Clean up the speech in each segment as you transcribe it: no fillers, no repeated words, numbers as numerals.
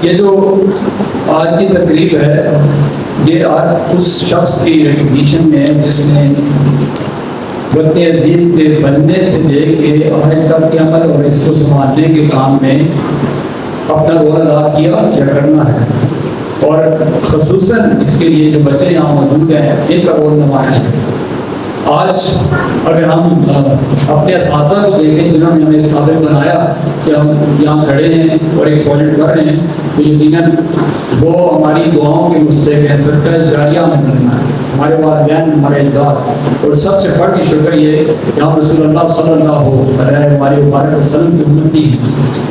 یہ جو آج کی تقریب ہے یہ اس شخص کی ریکگنیشن میں ہے جس نے وطن عزیز کے بننے سے لے کے آج تک کے عمل اور اس کو سنبھالنے کے کام میں اپنا رول ادا کیا یا کرنا ہے، اور خصوصاً اس کے لیے جو بچے یہاں موجود ہیں ان کا رول نمایاں ہے۔ آج اگر ہم اپنے اساتذہ کو دیکھیں جنہوں نے ہمیں اس قابل بنایا کہ ہم یہاں کھڑے ہیں اور ایک پروجیکٹ کر رہے ہیں، تو یقیناً وہ ہماری دعاؤں کے مستحق ہیں، صدقہ جاریہ میں بننا ہے، ہمارے والدین، ہمارے اجداد، اور سب سے بڑھ کے شکر یہ کہ ہم رسول اللہ صلی اللہ علیہ وسلم کی امتی ہیں۔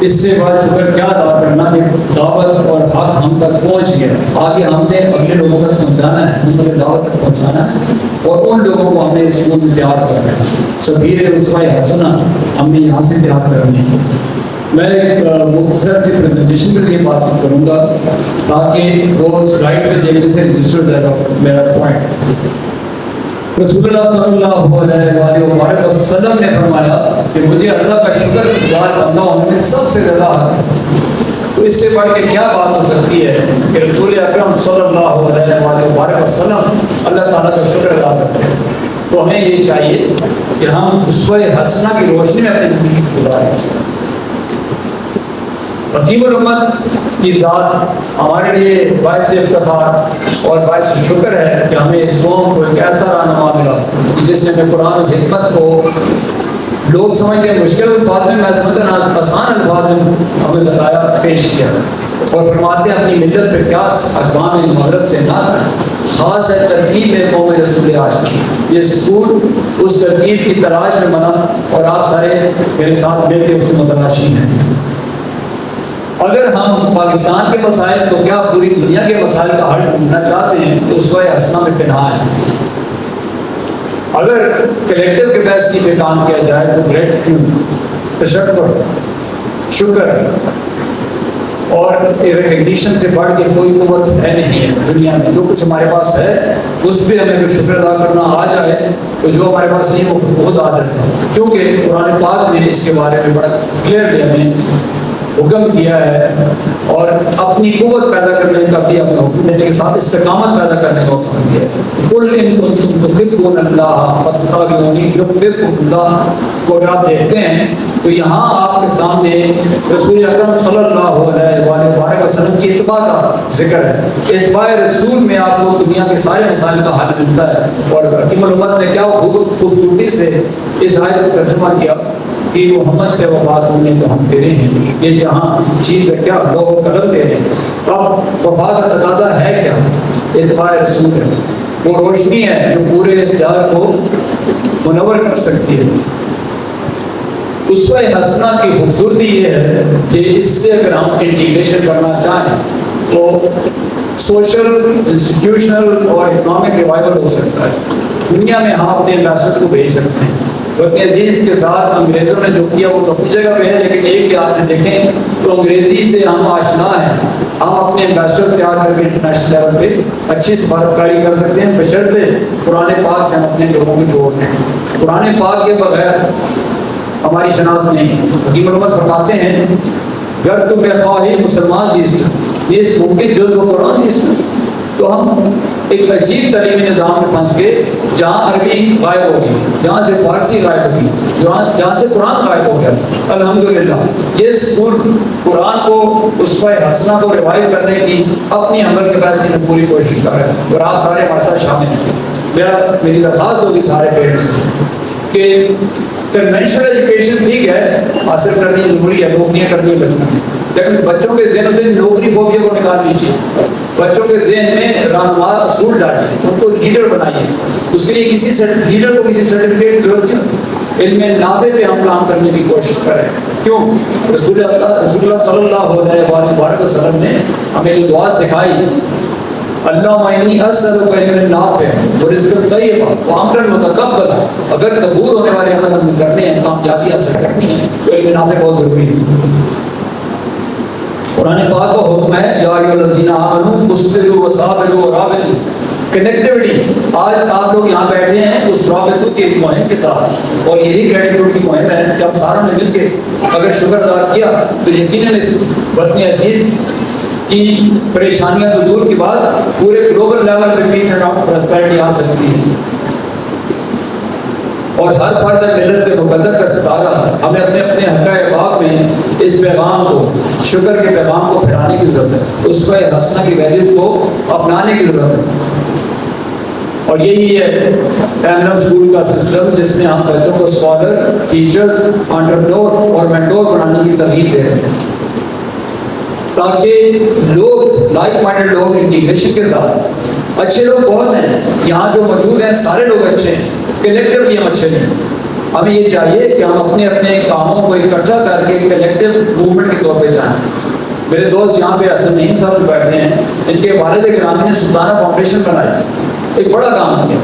اس سے بڑا شکر کیا ادا کرنا کہ دعوت اور حق ہم تک پہنچ گیا، آگے ہم نے اگلے لوگوں تک پہنچانا ہے، ان کو دعوت تک پہنچانا ہے، اور ان لوگوں کو ہم نے اس اسکول میں تیار کرنا ہے۔ سفیر اسوہ حسنہ ہم نے یہاں سے تیار کرنی ہے۔ میں ایک مختصر سی پریزنٹیشن کے لیے بات چیت کروں گا تاکہ وہ سلائڈ پہ دیکھنے سے رجسٹر رہے گا میرا پوائنٹ۔ رسول اللہ صلی اللہ علیہ وآلہ وسلم نے فرمایا کہ مجھے اللہ کا شکر گزار بندہ ہونے میں سب سے زیادہ حق ہے۔ تو اس سے بڑھ کے کیا بات ہو سکتی ہے کہ رسول اکرم صلی اللہ علیہ وآلہ وسلم اللہ تعالیٰ کا شکر ادا کرتے ہیں۔ تو ہمیں یہ چاہیے کہ ہم اسوہ حسنہ کی روشنی میں اپنی زندگی گزاریں۔ حکیم الامت کی ذات ہمارے لیے باعث افتخار اور باعث شکر ہے کہ ہمیں اس قوم کو ایک ایسا رہنما ملا جس نے قرآن و حکمت کو لوگ سمجھتے ہیں مشکل الفاظ میں، میں سمجھتا ہوں آسان الفاظ میں ہمیں بتایا، پیش کیا، اور فرماتے ہیں اپنی ملت پہ قیاس اقوام مغرب سے نہ کریں، خاص ہے ترتیب میں قوم رسول آج۔ یہ اسکول اس ترتیب کی تلاش میں بنا اور آپ سارے میرے ساتھ مل کے اس میں متلاشی ہیں۔ اگر ہم پاکستان کے مسائل تو کیا پوری دنیا کے مسائل کا حل ڈھونڈنا چاہتے ہیں تو اسوہ حسنہ میں پنہاں ہے۔ اگر کلیکٹیو کیپیسٹی پہ کام کیا جائے تو گریٹیٹیوڈ، تشکر، شکر اور ریکگنیشن سے بڑھ کے کوئی قوت ہے نہیں ہے دنیا میں۔ جو کچھ ہمارے پاس ہے اس پہ ہمیں کوئی شکر ادا کرنا آ جائے تو جو ہمارے پاس نہیں وہ بہت آ جائے، کیونکہ قرآن پاک نے اس کے بارے میں بڑا کلیئرلی ہمیں حکم کیا ہے، اور اپنی قوت پیدا کرنے کا بھی اپنا حکم دینے کے ساتھ استقامت پیدا کرنے کا حکم دیا ہے۔ قل ان کنتم تحبون اللہ فاتبعونی یحببکم اللہ کو آپ دیکھتے ہیں تو یہاں آپ کے سامنے رسول اکرم صلی اللہ علیہ وسلم کی اتباع کا ذکر ہے۔ اتباع رسول میں آپ کو دنیا کے سارے مسائل کا حل ملتا ہے، اور حکیم الامت نے کیا خوبصورتی سے اس آیت کو ترجمہ کیا کہ محمد سے وفات ہونے تو ہم تیرے ہیں، یہ جہاں چیز ہے کیا لوح و قلم تیرے ہیں۔ اب وفات کا تقاضا ہے کیا؟ اتباع رسول ہے، وہ روشنی ہے جو پورے اس جہاں کو منور کر سکتی ہے۔ اسوہ حسنہ کی خوبصورتی یہ ہے کہ اس سے اگر ہم انٹیگریشن کرنا چاہیں تو سوشل، انسٹیٹیوشنل اور اکنامک ریوائول ہو سکتا ہے۔ دنیا میں ہم اپنے انویسٹرز کو بھیج سکتے ہیں۔ وطن عزیز کے ساتھ انگریزوں نے جو کیا وہ تو اپنی جگہ پہ ہے، لیکن ایک لحاظ سے دیکھیں تو انگریزی سے ہم آشنا ہیں، ہم اپنے انویسٹرز تیار کر کے انٹرنیشنل لیول پہ اچھی سفارتکاری کر سکتے ہیں، بشرطے قرآن پاک سے ہم اپنے لوگوں کو جوڑ لیں۔ قرآن پاک کے بغیر ہماری شناخت نہیں۔ حکیم الامت فرماتے ہیں گر تو بے خواہی مسلمان زیست یہ ممکن جو قرآن زیست، تو ہم ایک عجیب تعلیمی نظام میں پھنس کے جہاں عربی غائب ہوگی، جہاں سے فارسی غائب ہوگی، جہاں سے قرآن غائب ہو گیا۔ الحمدللہ یہ اسکول قرآن کو، اسوہ حسنہ کو ریوائیو کرنے کی اپنی عمل کیپیسٹی میں پوری کوشش کر رہے ہیں، اور آپ سارے ہمارے ساتھ شامل ہیں۔ میری درخواست ہوگی سارے پیرنٹس کہ کنونشنل ایجوکیشن ٹھیک ہے، حاصل کرنی ضروری ہے، نوکریاں کرنی ہے بچوں کی، لیکن بچوں کے ذہنوں سے نوکری فوبیا کو نکال لیجیے، بچوں کے ذہن میں رہنما اصول ڈالیے، ان کو لیڈر بنائیے۔ اس کے لیے کسی لیڈر کو کسی سرٹیفکیٹ کی ضرورت نہیں، علم نافع پہ ہم کام کرنے کی کوشش کریں۔ کیوں؟ رسول اللہ صلی اللہ علیہ وسلم نے ہمیں جو دعا سکھائی، اللہم انی اسألک علما نافعا ورزقا طیبا وعملا متقبلا، اگر قبول ہونے والے عمل ہمیں کرنے ہیں، کامیابی حاصل کرنی ہے تو علم نافع بہت ضروری ہے۔ قرآن پاک کا حکم ہے یا ایھا الذین آمنوا اصبروا وصابروا ورابطوا، کنیکٹیوٹی. آج آپ لوگ یہاں بیٹھے ہیں اس رابطوں کی ایک مہم کے ساتھ, اور یہی گریٹیٹیوڈ کی مہم ہے کہ ہم ساروں نے مل کے اگر شکر ادا کیا تو یقیناً اس وطن عزیز کی پریشانیاں تو دور کی بات پورے گلوبل لیول پہ پیس اینڈ پراسپیرٹی آ سکتی ہے. اور ہر فرد ملت کے مقدر کا ستارہ ہمیں اپنے اپنے حلقہ احباب میں اس پیغام کو, شکر کے پیغام کو پھیلانے کی ضرورت ہے, اس پہ حسنہ کی ویلیوز کو اپنانے کی ضرورت ہے. اور یہی ہے ایمنم اسکول کا سسٹم جس میں ہم بچوں کو اسکالر, ٹیچرز, انٹرپرینور اور مینٹور بنانے کی ترغیب دے رہے ہیں, تاکہ لوگ لائک مائنڈڈ لوگ انٹیگریشن کے ساتھ, اچھے لوگ بہت ہیں یہاں جو موجود ہیں, سارے لوگ اچھے ہیں, کلیکٹیولی ہم اچھے ہیں. ہمیں یہ چاہیے کہ ہم اپنے اپنے کاموں کو اکٹھا کر کے کلیکٹیو موومنٹ کے طور پہ جائیں. میرے دوست یہاں پہ حسن نعیم صاحب بیٹھے ہیں, ان کے والد گرامی نے سلطانہ فاؤنڈیشن بنائی, ایک بڑا کام کیا.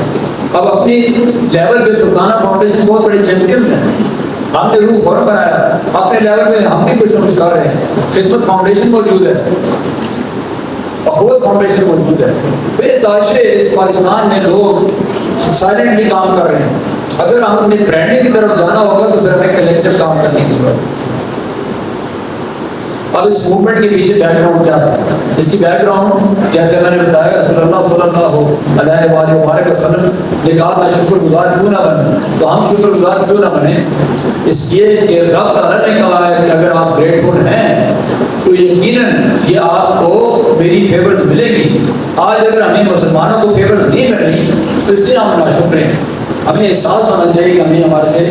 اب اپنی لیول پہ سلطانہ فاؤنڈیشن بہت بڑے چیمپئنز ہیں. ہم نے روح فورم بنایا, اپنے لیول پہ ہم بھی کچھ نہ کچھ کر رہے ہیں. خدمت فاؤنڈیشن موجود ہے, اخوت فاؤنڈیشن موجود ہے. بے تاشے اس پاکستان میں لوگ سائلنٹلی کام کر رہے ہیں. اگر ہم اپنی برانڈنگ کی طرف جانا ہوگا تو پھر ہمیں کلیکٹیو کام کرنے کی ضرورت ہے. اب اس موومنٹ کے پیچھے بیک گراؤنڈ کیا تھا؟ اس کی بیک گراؤنڈ جیسے میں نے بتایا, رسول اللہ صلی اللہ علیہ وآلہ وسلم نے کہا میں شکر گزار کیوں نہ بنوں, تو ہم شکر گزار کیوں نہ بنیں؟ اس لیے کہ رب تعالیٰ نے کہا ہے کہ اگر آپ گریٹفل ہیں تو یقیناً یہ آپ کو میری فیورز ملے گی. آج اگر ہمیں مسلمانوں کو فیورز نہیں مل رہی تو اس لیے ہم ناشکر ہیں. ہمیں احساس ہونا چاہیے کہ ہمیں ہمارے سے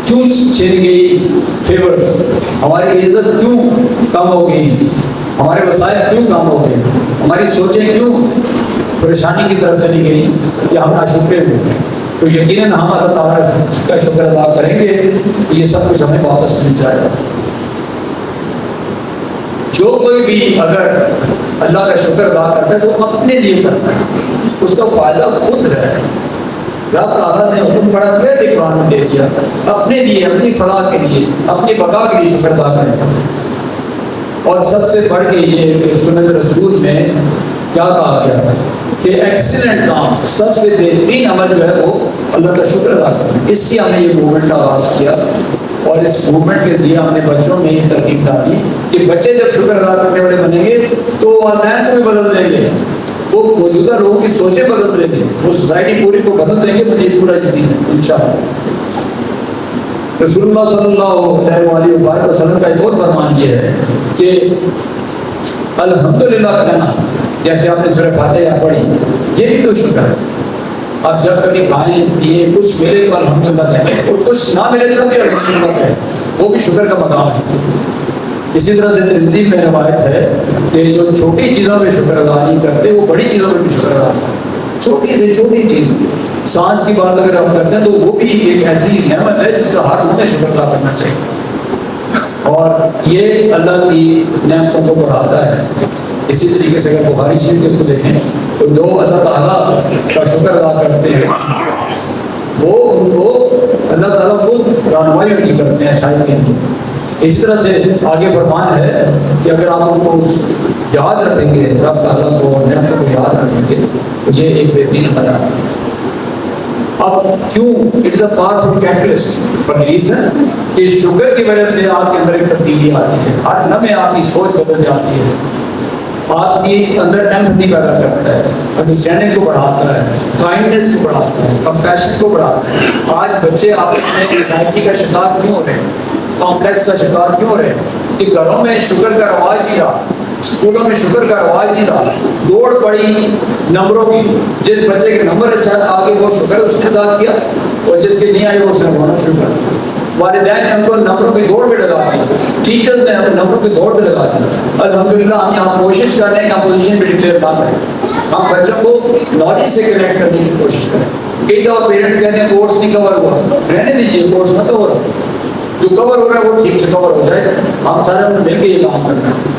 کیوں چھین گئی فیورز, ہماری عزت کیوں کم ہو گئی, ہمارے وسائل کیوں کم ہو گئے, ہماری سوچیں کیوں پریشانی کی طرف چلی گئی, کہ ہم ناشکرے ہوئے. تو یقیناً ہم اللہ تعالیٰ کا شکر ادا کریں گے کہ یہ سب کچھ ہمیں واپس مل جائے گا. جو کوئی بھی اگر اللہ کا شکر ادا کرتا ہے تو اپنے لیے کرتا ہے, اس کا فائدہ خود ہے. رب تعالیٰ نے حکم پڑا تھا قرآن میں دے دیا, اپنے لیے, اپنی فلاح کے لیے, اپنی بقا کے لیے شکر ادا کریں. اور سب سے بڑھ کے یہ کہ سنت رسول میں کیا کہا گیا کہ ایکسیلنٹ کام, سب سے بہترین عمل جو ہے وہ اللہ کا شکر ادا کرنا. اس لیے ہم نے یہ موومنٹ کا آغاز کیا, اور اس موومنٹ کے لیے ہم نے بچوں میں یہ ترغیب ڈالی کہ بچے جب شکر ادا کرنے والے بنیں گے تو والدین کو بھی بدل دیں گے, وہ موجودہ لوگوں کی سوچیں بدل دیں گے, وہ سوسائٹی پوری کو بدل دیں گے. مجھے پورا یقین ہے انشاءاللہ. رسول اللہ صلی اللہ علیہ وآلہ وسلم کا ایک اور فرمان یہ ہے کہ الحمدللہ کہنا, جیسے آپ نے سورہ فاتحہ پڑھی, یہ بھی تو شکر ہے. آپ جب کبھی کھائیں پیئیں کچھ ملے تو الحمدللہ کہیں, اور کچھ نہ ملے تو بھی الحمدللہ کہیں, وہ بھی شکر کا مقام ہے. اسی طرح سے تنظیم میں روایت ہے کہ جو چھوٹی چیزوں پہ شکر ادا نہیں کرتے وہ بڑی چیزوں پہ بھی شکر ادا کرتے. چھوٹی سے چھوٹی چیز, سانس کی بات اگر ہم کرتے ہیں تو وہ بھی ایک ایسی نعمت ہے جس کا ہر ہمیں شکر ادا کرنا چاہیے, اور یہ اللہ کی نعمتوں کو بڑھاتا ہے. اسی طریقے سے اگر بخاری شریف کے اس کو دیکھیں تو جو اللہ تعالیٰ کا شکر ادا کرتے ہیں وہ ان کو اللہ تعالیٰ کو رہنمائی بھی کرتے ہیں شاید کے لیے. اسی طرح سے آگے فرمان ہے کہ اگر آپ ان کو یاد رکھیں گے, رب تعالیٰ کو نعمتوں کو یاد رکھیں گے, تو یہ ایک بہترین عمل ہے. اب کیوں it is a powerful catalyst, per reason کہ شکر کی وجہ سے آپ کے اندر ایک تبدیلی آتی ہے, ہر لمحے آپ کی سوچ بدل جاتی ہے, آپ کی اندر ایمپتھی پیدا کرتا ہے, انڈرسٹینڈنگ کو بڑھاتا ہے, کائنڈنس کو بڑھاتا ہے, کمپیشن کو بڑھاتا ہے. آج بچے آپس میں انزائٹی کا شکار کیوں ہو رہے ہیں, کمپلیکس کا شکار کیوں ہو رہے ہیں؟ کہ گھروں میں شکر کا رواج نہیں رہا, اسکولوں میں شکر کا رواج نہیں رہا, دوڑ پڑی نمبروں کی. جس بچے کے نمبر اچھا آگے وہ شکر اس نے ادا کیا, اور جس کے نہیں آئے وہ اس نے رونا شروع کر دیا. والدین نے ہم کو نمبروں کی دوڑ پہ لگا دی, ٹیچرز نے ہم نمبروں کی دوڑ پہ لگا دی. الحمدللہ ہم یہاں کوشش کر رہے ہیں کہ ہم پوزیشن پہ ڈکلیئر نہ کریں, ہم بچوں کو نالج سے کنیکٹ کرنے کی کوشش کریں. کئی دفعہ پیرنٹس کہتے ہیں کورس نہیں کور ہوا, رہنے دیجیے, کورس نہ کور ہو, جو کور ہو رہا ہے وہ ٹھیک سے کور ہو جائے گا. ہم سارے مل کے یہ کام کرنا ہے.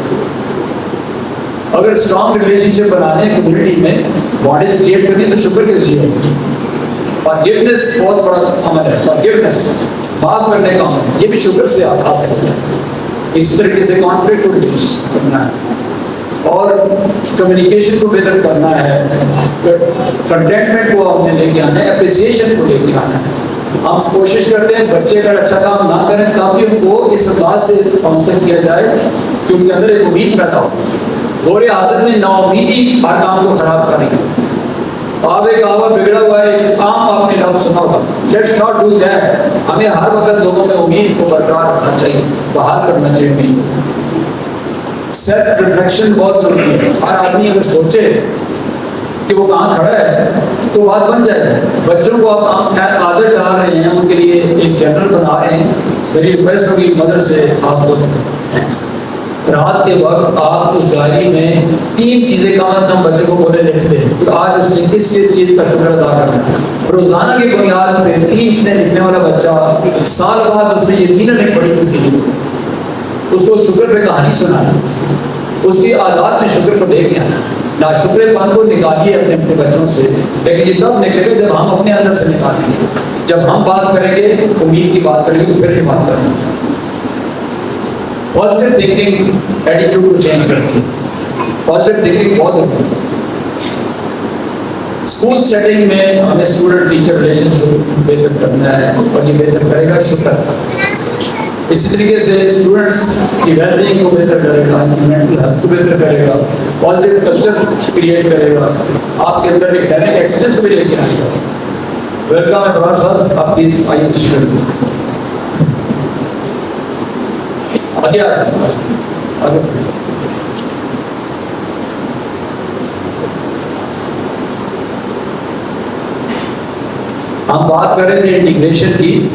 اگر اسٹرانگ ریلیشن شپ بنانے کمیونٹی میں بانڈیج کریٹ کرنی تو شکر کے ذریعے ہوگی. فارگیونیس بہت بڑا عمل ہے, فارگیونیس معاف کرنے کا عمل, یہ بھی شکر سے آپ آ سکتے ہیں. اسی طریقے سے کانفلکٹ کو ریڈیوس کرنا ہے, اور کمیونیکیشن کو بہتر کرنا ہے، کنٹینٹمنٹ کو ہم نے لے کے آنا ہے، اپریسیشن کو لے کے آنا ہے. ہم کوشش کرتے ہیں بچے اگر اچھا کام نہ کریں تب بھی ان کو اس بات سے کاؤنسل کیا جائے کہ ان کے اندر ایک امید پیدا ہو. دور حاضر میں نا امیدی ہر کام کو خراب کر رہی ہے. آپ ایک کہاوت بگڑا ہوا ہے، ایک عام آپ نے لفظ سنا ہوگا، لیٹس ناٹ ڈو دیٹ. ہمیں ہر وقت لوگوں میں امید کو برقرار رکھنا چاہیے، بحال کرنا چاہیے امید. سیلف ریفلیکشن بہت ضروری ہے. ہر آدمی اگر سوچے کہ وہ کہاں کھڑا ہے تو بات بن جائے گا. بچوں کو آپ عادت ڈال رہے ہیں، ان کے لیے ایک جنرل بنا رہے ہیں. میری ریکویسٹ ہوگی مدر سے خاص طور پر رات کے وقت آپ اس ڈائری میں 3 چیزیں کم از کم بچے کو بولے لکھتے ہیں کہ آج اس نے کس کس چیز کا شکر ادا کرنا ہے. روزانہ کی بنیاد پہ 3 چیزیں لکھنے والا بچہ سال بعد اس نے یقیناً ایک بڑی تبدیلی ہوگی. اس کو شکر پہ کہانی سنانا، اس کی عادات میں شکر کو لے کے آنا. ناشکرے پن کو نکالیے اپنے بچوں سے، لیکن یہ تب نکلے گا جب ہم اپنے اندر سے نکالیں گے. جب ہم بات کریں گے، امید کی بات کریں گے تو پھر یہ بات کریں گے. پازیٹیو تھنکنگ ایٹیٹیوڈ کو چینج کرتی ہے. پازیٹیو تھنکنگ بہت ضروری ہے. اسکول سیٹنگ میں ہمیں اسٹوڈنٹ ٹیچر ریلیشن شپ بہتر کرنا ہے اور یہ بہتر کرے گا شکر. اسی طریقے سے اسٹوڈنٹس کی ویل بینگ کو بہتر کرے گا، مینٹل ہیلتھ کو بہتر کرے گا، پازیٹیو کلچر کریٹ کرے گا، آپ کے اندر ایک ڈائنامک ایکسیلنس بھی لے کے آئے گا. ویلکم ہے برار صاحب، آپ پلیز آئیے تشریف رکھیے. آگے آگے ہم بات کر رہے تھے انٹیگریشن کی.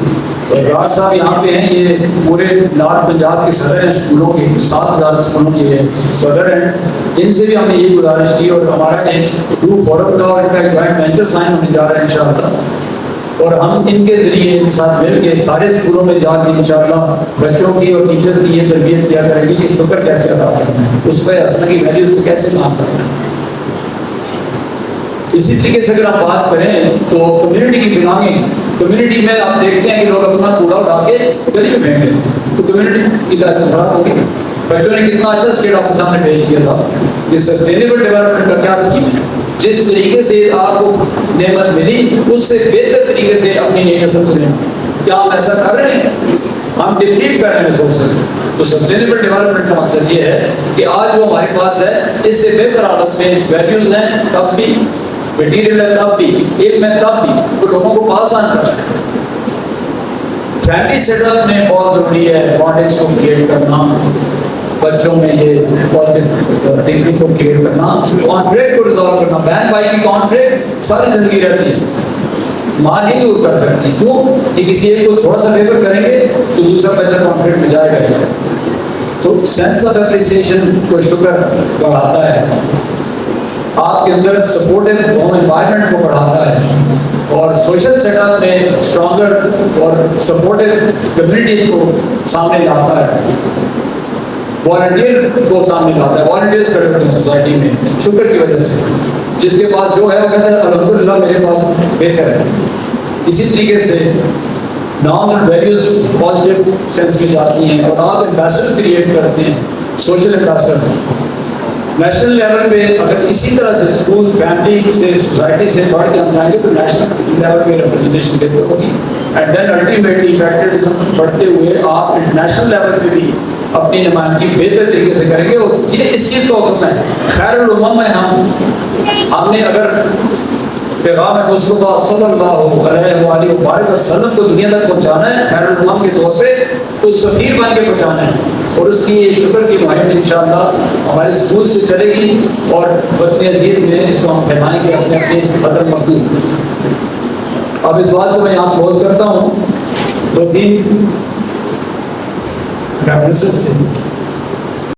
راج صاحب یہاں پہ ہیں، یہ پورے نارتھ پنجاب کے صدر ہیں اسکولوں کے، 7000 اسکولوں کے صدر ہیں. ان سے بھی ہم نے یہ گزارش کی اور ہمارا ایک گروپ فورم کا اور ان کا ایک جوائنٹ وینچر سائن ہونے جا رہا ہے انشاءاللہ. اور ہم ان کے ذریعے ان کے ساتھ مل کے سارے اسکولوں میں جا کے انشاءاللہ بچوں کی اور ٹیچرز کی یہ تربیت کیا کریں گے کہ شکر کیسے ادا کرنا ہے، اس پہ ہنسنے کی ویلیوز پہ کیسے کام کرنا ہے. اسی طریقے سے اگر ہم بات کریں تو کمیونٹی کی بلانگنگ. کمیونٹی میں آپ دیکھتے ہیں کہ لوگ اپنا کوڑا اٹھا کے گلی میں پھینک دیں تو کمیونٹی کی خراب ہوگی. بچوں نے کتنا اچھا اسکیل آپ کے سامنے پیش کیا تھا کہ سسٹینیبل ڈیولپمنٹ کا کیا تھیم ہے. جس طریقے سے آپ کو نعمت ملی اس سے بہتر طریقے سے اپنی نعمت کو دیں. کیا ہم ایسا کر رہے ہیں؟ ہم ڈپلیٹ کر رہے ہیں ریسورسز. تو سسٹینیبل ڈیولپمنٹ کا مقصد یہ ہے کہ آج جو ہمارے پاس ہے اس سے بہتر حالت میں ویلیوز ہیں، تب بھی مٹیریل ہے، تب بھی علم ہے، تب بھی تو لوگوں کو آسان کرنا ہے. فیملی سیٹ اپ میں بہت ضروری ہے بانڈیج کو کریٹ کرنا، بچوں میں یہ پازیٹیو تھنکنگ کو کریٹ کرنا، کانفلکٹ کو ریزالو کرنا. بہن بھائی کی کانفلکٹ ساری زندگی رہتی ہے، ماں نہیں دور کر سکتی. کیوں کہ کسی ایک کو تھوڑا سا فیور کریں گے تو دوسرا بچہ کانفلکٹ میں جائے گا. تو سینس آف اپریسیشن کو شکر بڑھاتا ہے، آپ کے اندر سپورٹیو ہوم انوائرمنٹ کو بڑھاتا ہے اور سوشل سیٹ اپ میں اسٹرانگر اور سپورٹیو کمیونٹیز کو سامنے لاتا ہے، والنٹیئر کو سامنے لاتا ہے. والنٹیئرس کھڑے ہوتے ہیں سوسائٹی میں شکر کی وجہ سے. جس کے پاس جو ہے وہ کہتے ہیں الحمدللہ میرے پاس بہتر ہے. اسی طریقے سے نارمل ویلیوز پازیٹیو سینس میں جاتی ہیں اور آپ انویسٹرز کریٹ کرتے ہیں، سوشل انویسٹرز. نیشنل لیول پہ اگر اسی طرح سے اسکول فیملی سے سوسائٹی سے بڑھ کے ہم جائیں گے تو نیشنل لیول پہ ریپرزنٹیشن بہتر ہوگی. اینڈ دین الٹیمیٹلی پیٹریٹزم بڑھتے ہوئے آپ انٹرنیشنل لیول پہ بھی اپنی نمائندگی بہتر طریقے سے کریں گے. اور یہ اس چیز کا حکم ہے، خیر الامم ہے. ہم نے اگر پیغام مصطفیٰ صلی اللہ علیہ وآلہ وسلم کو دنیا تک پہنچانا ہے، خیر الامم کے طور پہ اس سفیر بن کے پہنچانا ہے. اور اس کی شکر کی مہم انشاءاللہ ہمارے اسکول سے چلے گی اور وطن عزیز میں اس کو ہم پھیلائیں گے اپنے اپنے وطن مقبول. اب اس بات کو میں یہاں پوز کرتا ہوں 2-3 ریفرنسز سے.